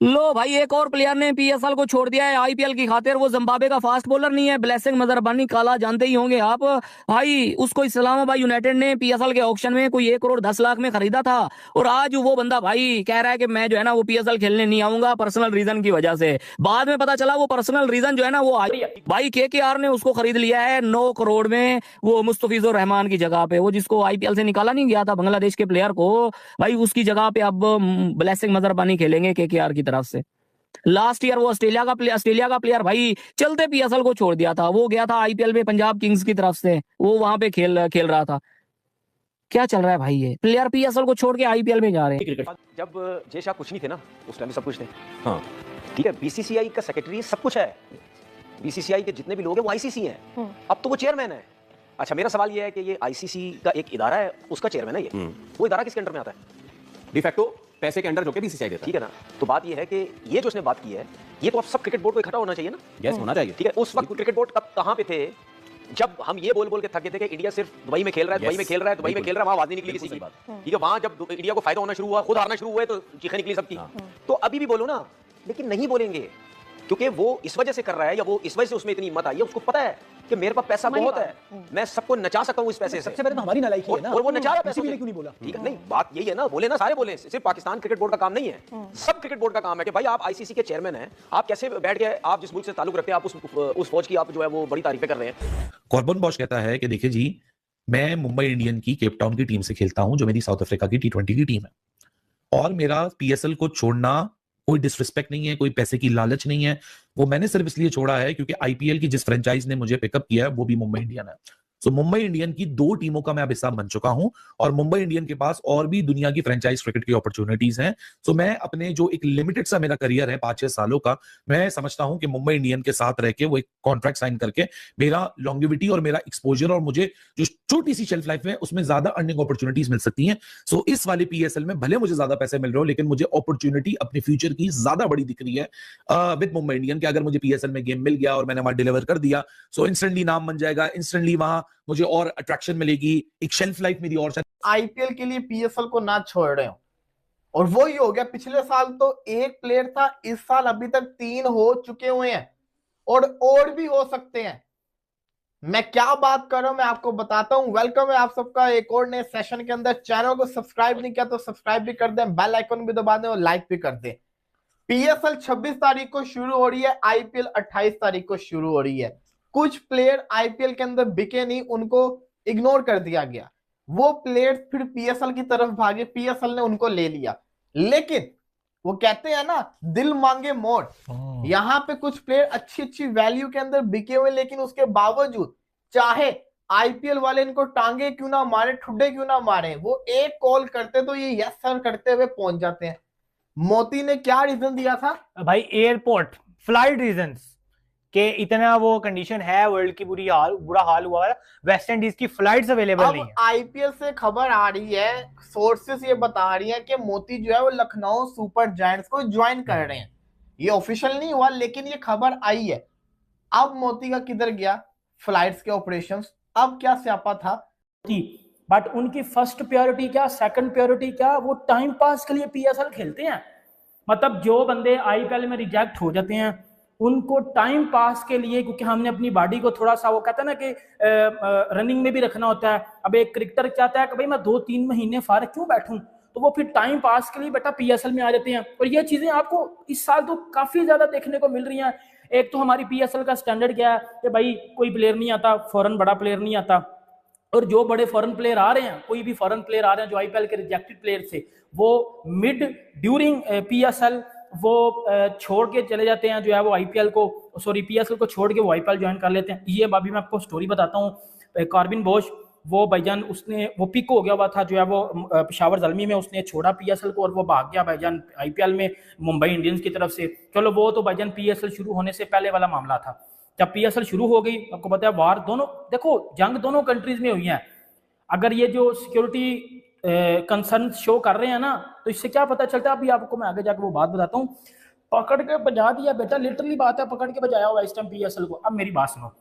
लो भाई, एक और प्लेयर ने पीएसएल को छोड़ दिया है आईपीएल की खातिर। वो जिम्बाब्वे का फास्ट बॉलर नहीं है, ब्लेसिंग मजरबानी काला, जानते ही होंगे आप भाई। उसको इस्लामाबाद यूनाइटेड ने पीएसएल के ऑक्शन में कोई 1 करोड़ 10 लाख में खरीदा था। और आज वो बंदा भाई कह रहा है कि मैं जो है ना वो पीएसएल खेलने नहीं आऊंगा पर्सनल रीजन की वजह से। बाद में पता चला वो पर्सनल रीजन जो है ना वो भाई केकेआर ने उसको खरीद लिया है 9 करोड़ में, वो मुस्तफिजुर रहमान की जगह पे, वो जिसको आईपीएल से निकाला नहीं गया था बांग्लादेश के प्लेयर को। भाई उसकी जगह पे अब ब्लेसिंग मजरबानी खेलेंगे केकेआर की तरफ से। लास्ट ईयर वो ऑस्ट्रेलिया का प्लेयर भाई चलते पीएसएल को छोड़ दिया था। वो गया था आईपीएल में पंजाब किंग्स की तरफ से, वो वहां पे खेल खेल रहा था। क्या चल रहा है भाई, ये प्लेयर पीएसएल को छोड़ के आईपीएल में जा रहे हैं। क्रिकेट जब जय शाह कुछ नहीं थे ना, उस टाइम सब कुछ थे। हाँ ठीक है, बीसीसीआई का सेक्रेटरी सब कुछ है, बीसीसीआई के जितने भी लोग हैं वो आईसीसी हैं। अब तो वो चेयरमैन है। अच्छा मेरा सवाल ये है कि ये आईसीसी का एक इदारा है, उसका चेयरमैन है ये, वो इदारा किसके अंडर में आता है? डिफैक्टो पैसे के अंडर जो कि बीसीसीआई देता है, ठीक है ना। तो बात ये है कि ये जो उसने बात की है, ये तो अब सब क्रिकेट बोर्ड को इकट्ठा होना चाहिए ना। यस होना चाहिए, ठीक है। उस वक्त क्रिकेट बोर्ड कब कहां पे थे जब हम ये बोल बोल के थके थे कि इंडिया सिर्फ दुबई में खेल रहा है, दुबई में खेल रहा है, दुबई में खेल रहा है, वहां आवाज नहीं निकली किसी की। ठीक है, वहां जब इंडिया को फायदा होना शुरू हुआ, खुद हारना शुरू हुए तो चीखें निकली सबकी। तो अभी भी बोलो ना, लेकिन नहीं बोलेंगे क्योंकि वो इस वजह से कर रहा है या वो इस वजह से उसमें इतनी हिम्मत आई है, उसको पता है कि मेरे पास पैसा बहुत है, मैं सबको नचा सकता हूं इस पैसे से। सबसे पहले तो हमारी नालायकी है ना, और वो नचा रहा है पैसे, क्यों नहीं बोला? ठीक है, नहीं बात यही है ना, बोले ना, सारे बोले, सिर्फ पाकिस्तान क्रिकेट बोर्ड का काम नहीं है, सब क्रिकेट बोर्ड का काम है कि भाई आप आईसीसी के चेयरमैन हैं, आप कैसे बैठ के आप जिस मुल्क से ताल्लुक रखते हैं आप उस फौज की आप जो है वो बड़ी तारीफें कर रहे हैं। कॉर्बन बॉश कहता है कि देखिए जी, मैं मुंबई इंडियन की केप टाउन की टीम से खेलता हूं जो मेरी साउथ अफ्रीका की T20 की टीम है, और मेरा पीएसएल को छोड़ना कोई डिसरिस्पेक्ट नहीं है, कोई पैसे की लालच नहीं है। वो मैंने सिर्फ इसलिए छोड़ा है क्योंकि आईपीएल की जिस फ्रेंचाइज ने मुझे पिकअप किया है वो भी मुंबई इंडियन है। सो मुंबई इंडियन की 2 टीमों का मैं अब हिस्सा बन चुका हूं, और मुंबई इंडियन के पास और भी दुनिया की फ्रेंचाइज क्रिकेट की अपॉर्चुनिटीज हैं। सो मैं अपने जो एक लिमिटेड सा मेरा करियर है 5-6 सालों का, मैं समझता हूं कि मुंबई इंडियन के साथ रह के वो एक कॉन्ट्रैक्ट साइन करके मेरा लॉन्गिविटी और मेरा एक्सपोजर और मुझे जो छोटी सी शेल्फ लाइफ है उसमें ज्यादा अर्निंग अपॉर्चुनिटीज मिल सकती हैं। सो इस वाले पीएसएल में भले मुझे ज्यादा पैसे मिल रहे हो, लेकिन मुझे अपॉर्चुनिटी अपने फ्यूचर की ज्यादा बड़ी दिख रही है विद मुंबई इंडियन के। अगर मुझे पीएसएल में गेम मिल गया और मैंने वहां डिलीवर कर दिया, सो इंस्टेंटली नाम बन जाएगा, इंस्टेंटली वहां मुझे और अट्रैक्शन मिलेगी, एक शेल्फ लाइफ मेरी और। आईपीएल के लिए पीएसएल को ना छोड़ रहे हो, और वो ही हो गया। पिछले साल तो एक प्लेयर था, इस साल अभी तक 3 हो चुके हुए हैं और भी हो सकते हैं। मैं क्या बात कर रहा हूं मैं आपको बताता हूं। वेलकम है आप सबका एक और नए सेशन के अंदर। चैनल को सब्सक्राइब नहीं किया तो सब्सक्राइब भी कर दें, बेल आइकन भी दबा दें और लाइक भी कर दें। पीएसएल 26 तारीख को शुरू हो रही है, आईपीएल 28 तारीख को शुरू हो रही है। कुछ प्लेयर आईपीएल के अंदर बिके नहीं, उनको इग्नोर कर दिया गया। वो प्लेयर फिर पीएसएल की तरफ भागे, पीएसएल ने उनको ले लिया। लेकिन वो कहते हैं ना, दिल मांगे मोर। यहां पे कुछ प्लेयर अच्छी अच्छी वैल्यू के अंदर बिके हुए, लेकिन उसके बावजूद चाहे आईपीएल वाले इनको टांगे क्यों ना मारे, ठुड्डे क्यों ना मारे, वो एक कॉल करते तो ये यस सर करते हुए पहुंच जाते हैं। मोती ने क्या रीजन दिया था भाई? एयरपोर्ट फ्लाइट रीजंस के इतना वो कंडीशन है, वर्ल्ड की बुरा हाल हुआ है, वेस्ट इंडीज की फ्लाइट्स अवेलेबल नहीं है। आईपीएल से खबर आ रही है, सोर्सेस ये बता रही है कि मोती जो है वो लखनऊ सुपर जायंट्स को ज्वाइन कर रहे हैं। ये ऑफिशियल नहीं हुआ लेकिन ये खबर आई है। अब मोती का किधर गया फ्लाइट्स के ऑपरेशंस, अब क्या स्यापा था। बट उनकी फर्स्ट प्रायोरिटी क्या, सेकंड प्रायोरिटी क्या, वो टाइम पास के लिए पीएसएल खेलते हैं। मतलब जो बंदे आईपीएल में रिजेक्ट हो जाते हैं उनको टाइम पास के लिए, क्योंकि हमने अपनी बॉडी को थोड़ा सा, वो कहता है ना कि रनिंग में भी रखना होता है। अब एक क्रिकेटर चाहता है कि भाई मैं 2-3 महीने फारग क्यों बैठूं, तो वो फिर टाइम पास के लिए बेटा पीएसएल में आ जाते हैं। और ये चीजें आपको इस साल तो काफी ज्यादा देखने को मिल रही हैं। एक तो हमारी पीएसएल का स्टैंडर्ड क्या है कि भाई कोई प्लेयर नहीं आता, फॉरेन बड़ा प्लेयर नहीं आता, और जो बड़े फॉरेन प्लेयर आ रहे हैं, कोई भी फॉरेन प्लेयर आ रहे हैं जो आईपीएल के रिजेक्टेड प्लेयर से, वो मिड ड्यूरिंग पीएसएल वो छोड़ के चले जाते हैं, जो है वो आईपीएल को, सॉरी पीएसएल को छोड़ के वो आईपीएल ज्वाइन कर लेते हैं। ये अभी मैं आपको स्टोरी बताता हूँ। कॉर्बिन बोश वो भाईजान, उसने वो पिक हो गया हुआ था जो है वो पेशावर ज़ल्मी में, उसने छोड़ा पीएसएल को और वो भाग गया भाईजान आईपीएल में मुंबई इंडियंस की तरफ से। चलो वो तो भाईजान पीएसएल शुरू होने से पहले वाला मामला था। जब पीएसएल शुरू हो गई, आपको पता है वार, दोनों देखो जंग दोनों कंट्रीज में हुई है। अगर ये जो सिक्योरिटी कंसर्न शो कर रहे हैं ना, तो इससे क्या पता चलता है, अभी आपको मैं आगे जाकर वो बात बताता हूँ। पकड़ के बजा दिया बेटा, लिटरली बात है, पकड़ के बजाया हुआ इस टाइम पीएसएल को। अब मेरी बात सुनो,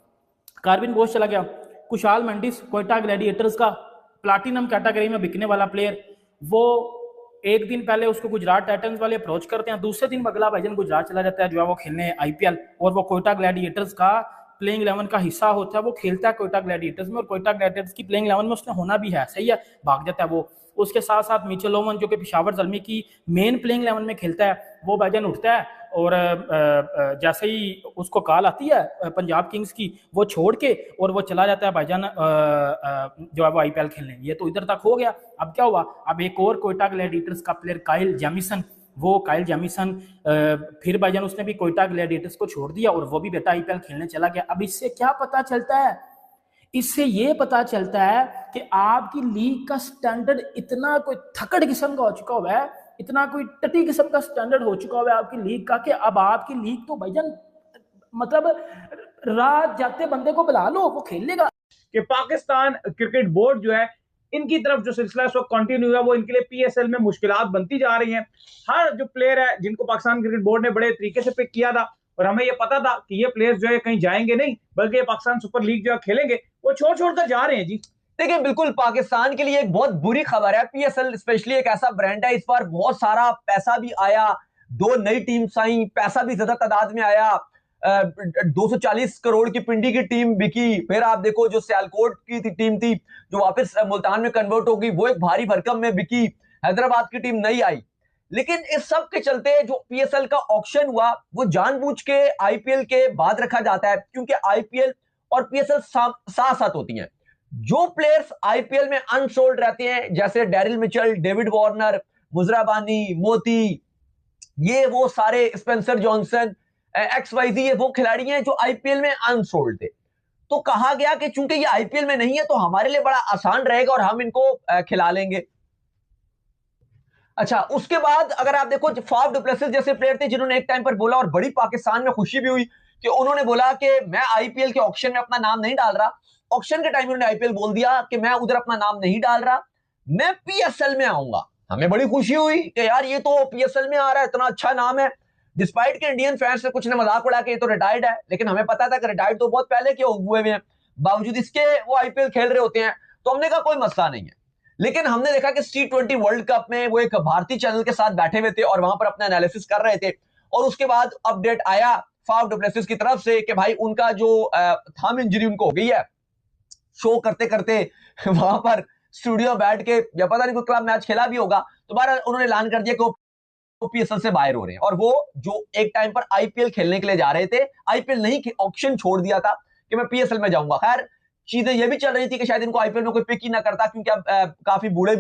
कार्बिन बोस चला गया, कुशाल मेंडिस कोयटा ग्लैडिएटर्स का प्लाटिनम कैटेगरी में बिकने वाला प्लेयर, वो एक दिन पहले उसको गुजरात टाइटंस वाले अप्रोच करते हैं, दूसरे दिन अगला भाईजान गुजरात चला जाता है जो है वो खेलने आईपीएल, और वो कोयटा ग्लैडिएटर्स का प्लेइंग 11 का हिस्सा होता है, वो खेलता है कोयटा ग्लैडिएटर्स में, और कोयटा ग्लैडिएटर्स की प्लेइंग 11 में उसने होना भी है, सही है, भाग जाता है वो। उसके साथ साथ मिचेल ओवन जो कि पेशावर ज़ल्मी की मेन प्लेइंग 11 में खेलता है, वो भाईजान उठता है और जैसे ही उसको कॉल आती है पंजाब किंग्स की, वो छोड़ के और वो चला जाता है भाईजान जो है वो आईपीएल खेलने। ये तो इधर तक हो गया। अब क्या हुआ, अब एक और कोयटा ग्लैडिएटर्स का प्लेयर काइल जेमिसन, वो काइल जेमिसन फिर भाईजान उसने भी कोयटा ग्लैडिएटर्स को छोड़ दिया और वो भी बेटा आईपीएल खेलने चला गया। अब इससे क्या पता चलता है, इससे ये पता चलता है कि आपकी लीग का स्टैंडर्ड इतना कोई थकड़ किस्म का हो चुका हुआ है, इतना कोई टटी किस्म का स्टैंडर्ड हो चुका हुआ है आपकी लीग का, कि अब आपकी लीग तो भाईजान मतलब रात जाते बंदे को बुला लो वो खेल लेगा। कि पाकिस्तान क्रिकेट बोर्ड जो है इनकी तरफ जो सिलसिला है कंटिन्यू है, वो इनके लिए पीएसएल में मुश्किलात बनती जा रही हैं। हर जो प्लेयर है जिनको पाकिस्तान क्रिकेट बोर्ड ने बड़े तरीके से पिक किया था और हमें ये पता था कि ये प्लेयर्स जो है कहीं जाएंगे नहीं, बल्कि ये पाकिस्तान सुपर लीग जो है खेलेंगे, वो छोड़ कर जा रहे हैं जी। देखिए बिल्कुल पाकिस्तान के लिए एक बहुत बुरी खबर है। पीएसएल स्पेशली एक ऐसा ब्रांड है, इस बार बहुत सारा पैसा भी आया, 2 नई टीम्स आई, पैसा भी ज्यादा तादाद में आया, 240 करोड़ की पिंडी की टीम बिकी, फिर आप देखो जो सियालकोट की टीम थी जो वापस मुल्तान में कन्वर्ट हो गई, वो एक भारी भरकम में बिकी, हैदराबाद की टीम नई आई। लेकिन इस सब के चलते जो पीएसएल का ऑक्शन हुआ वो जानबूझ के आईपीएल के बाद रखा जाता है, क्योंकि आईपीएल और पीएसएल साथ साथ होती हैं। जो प्लेयर्स आईपीएल में अनसोल्ड रहते हैं, जैसे Daryl Mitchell, David Warner, Muzarabani, मोती, ये वो सारे स्पेंसर जॉनसन, XYZ, ये वो खिलाड़ी हैं जो आईपीएल में अनसोल्ड थे। तो कहा गया कि चूंकि ये आईपीएल में नहीं है तो हमारे लिए बड़ा आसान रहेगा और हम इनको खिला लेंगे। अच्छा, उसके बाद अगर आप देखो फाफ डु प्लेसिस जैसे प्लेयर थे जिन्होंने एक टाइम पर बोला, और बड़ी पाकिस्तान में खुशी भी हुई कि उन्होंने बोला कि मैं आईपीएल के ऑक्शन में अपना नाम नहीं डाल रहा। ऑक्शन के टाइम उन्होंने आईपीएल बोल दिया कि मैं उधर अपना नाम नहीं डाल रहा, मैं पीएसएल में आऊंगा। हमें बड़ी खुशी हुई कि यार ये तो पीएसएल में आ रहा है, इतना अच्छा नाम है। डिस्पाइट के इंडियन फैंस से कुछ ने मजाक उड़ा के ये तो रिटायर्ड है, लेकिन हमें पता था कि रिटायर्ड तो बहुत पहले के हुए हैं, बावजूद इसके वो आईपीएल खेल रहे होते हैं। तो हमने कहा कोई मसला नहीं है। लेकिन हमने देखा कि T20 वर्ल्ड कप में वो एक भारतीय चैनल के साथ बैठे हुए थे और वहां पर अपना एनालिसिस कर रहे थे, और उसके बाद अपडेट आया फाफ डु प्लेसिस की तरफ से कि भाई उनका जो थंब इंजरी उनको हो गई है। शो करते करते वहां पर स्टूडियो बैठ के, या पता नहीं कोई क्लब मैच खेला भी होगा, तो बार उन्होंने ऐलान कर दिया कि वो पीएसएल से बाहर हो रहे हैं। और वो जो एक टाइम पर आईपीएल खेलने के लिए जा रहे थे, आईपीएल नहीं, ऑक्शन छोड़ दिया था कि मैं पीएसएल में जाऊंगा। खैर चीजें ये भी चल रही थी कि शायद इनको आईपीएल में कोई पिक ही ना करता, क्योंकि अब काफी बूढ़े